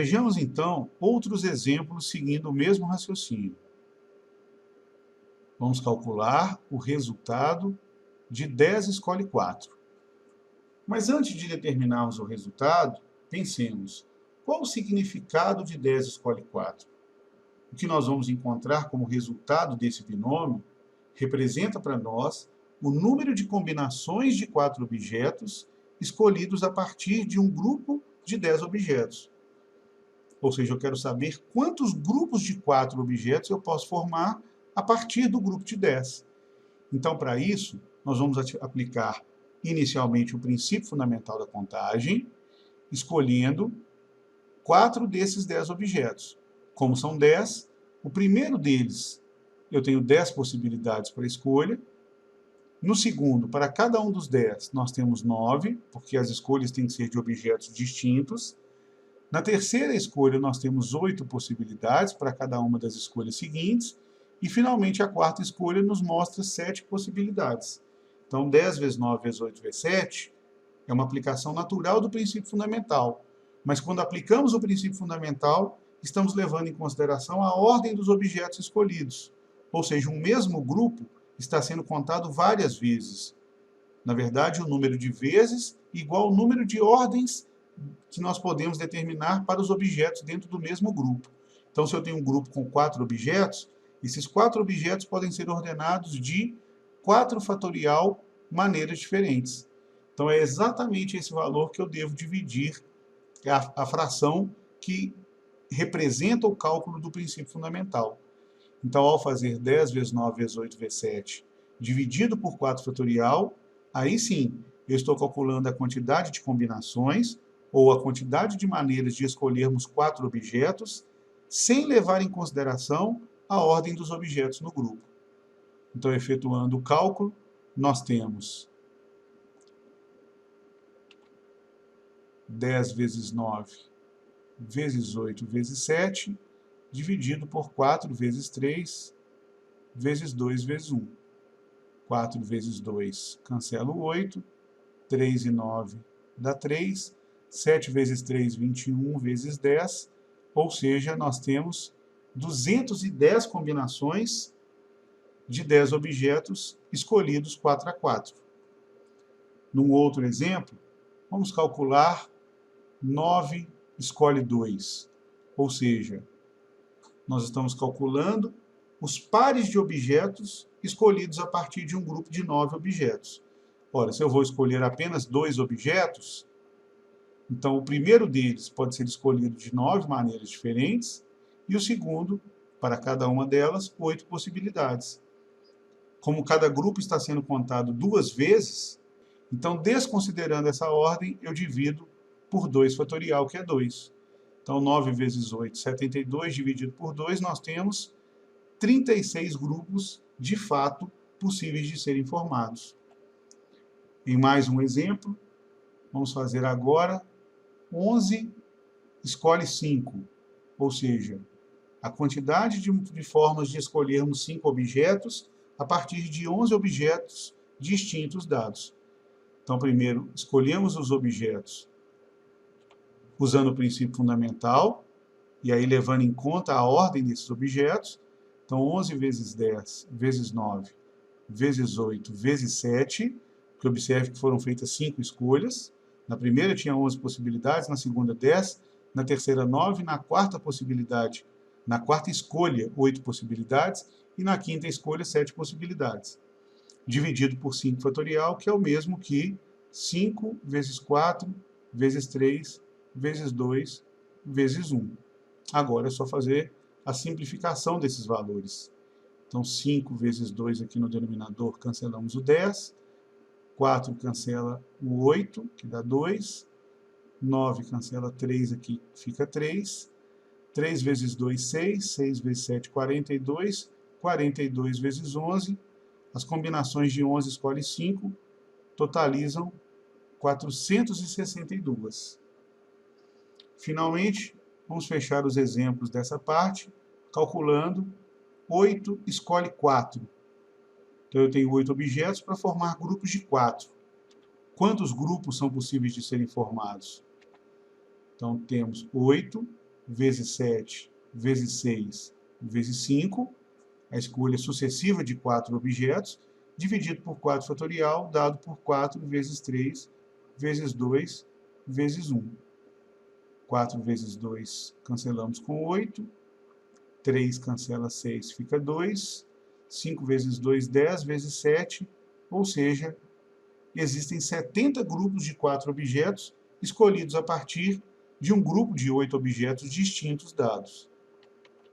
Vejamos, então, outros exemplos seguindo o mesmo raciocínio. Vamos calcular o resultado de 10 escolhe 4. Mas antes de determinarmos o resultado, pensemos, qual o significado de 10 escolhe 4? O que nós vamos encontrar como resultado desse binômio representa para nós o número de combinações de 4 objetos escolhidos a partir de um grupo de 10 objetos. Ou seja, eu quero saber quantos grupos de 4 objetos eu posso formar a partir do grupo de 10. Então, para isso, nós vamos aplicar inicialmente o princípio fundamental da contagem, escolhendo 4 desses 10 objetos. Como são 10, o primeiro deles eu tenho 10 possibilidades para escolha. No segundo, para cada um dos 10, nós temos 9, porque as escolhas têm que ser de objetos distintos. Na terceira escolha, nós temos 8 possibilidades para cada uma das escolhas seguintes. E, finalmente, a quarta escolha nos mostra 7 possibilidades. Então, 10 vezes 9 vezes 8 vezes 7 é uma aplicação natural do princípio fundamental. Mas, quando aplicamos o princípio fundamental, estamos levando em consideração a ordem dos objetos escolhidos. Ou seja, um mesmo grupo está sendo contado várias vezes. Na verdade, o número de vezes igual ao número de ordens que nós podemos determinar para os objetos dentro do mesmo grupo. Então, se eu tenho um grupo com 4 objetos, esses 4 objetos podem ser ordenados de 4 fatorial maneiras diferentes. Então, é exatamente esse valor que eu devo dividir a fração que representa o cálculo do princípio fundamental. Então, ao fazer 10 vezes 9 vezes 8 vezes 7 dividido por 4 fatorial, aí sim, eu estou calculando a quantidade de combinações ou a quantidade de maneiras de escolhermos 4 objetos, sem levar em consideração a ordem dos objetos no grupo. Então, efetuando o cálculo, nós temos 10 vezes 9 vezes 8 vezes 7, dividido por 4 vezes 3, vezes 2 vezes 1. 4 vezes 2, cancelo 8. 3 e 9 dá 3. 7 vezes 3, 21 vezes 10. Ou seja, nós temos 210 combinações de 10 objetos escolhidos 4 a 4. Num outro exemplo, vamos calcular 9 escolhe 2. Ou seja, nós estamos calculando os pares de objetos escolhidos a partir de um grupo de 9 objetos. Ora, se eu vou escolher apenas 2 objetos, então o primeiro deles pode ser escolhido de 9 maneiras diferentes, e o segundo, para cada uma delas, 8 possibilidades. Como cada grupo está sendo contado 2 vezes, então, desconsiderando essa ordem, eu divido por 2 fatorial, que é 2. Então, 9 vezes 8, 72, dividido por 2, nós temos 36 grupos, de fato, possíveis de serem formados. Em mais um exemplo, vamos fazer agora 11 escolhe 5, ou seja, a quantidade de formas de escolhermos 5 objetos a partir de 11 objetos distintos dados. Então, primeiro, escolhemos os objetos usando o princípio fundamental, e aí levando em conta a ordem desses objetos. Então, 11 vezes 10, vezes 9, vezes 8, vezes 7, que observe que foram feitas 5 escolhas. Na primeira tinha 11 possibilidades, na segunda 10, na terceira 9, na quarta possibilidade, na quarta escolha 8 possibilidades, e na quinta escolha 7 possibilidades. Dividido por 5 fatorial, que é o mesmo que 5 vezes 4, vezes 3, vezes 2, vezes 1. Agora é só fazer a simplificação desses valores. Então, 5 vezes 2 aqui no denominador, cancelamos o 10. 4 cancela o 8, que dá 2. 9 cancela 3 aqui, fica 3. 3 vezes 2, 6. 6 vezes 7, 42. 42 vezes 11. As combinações de 11 escolhe 5 totalizam 462. Finalmente, vamos fechar os exemplos dessa parte, calculando 8 escolhe 4. Então, eu tenho 8 objetos para formar grupos de 4. Quantos grupos são possíveis de serem formados? Então, temos 8 vezes 7, vezes 6, vezes 5, a escolha sucessiva de 4 objetos, dividido por 4 fatorial, dado por 4 vezes 3, vezes 2, vezes 1. 4 vezes 2, cancelamos com 8. 3 cancela 6, fica 2. 5 vezes 2, 10, vezes 7. Ou seja, existem 70 grupos de 4 objetos, escolhidos a partir de um grupo de 8 objetos distintos dados.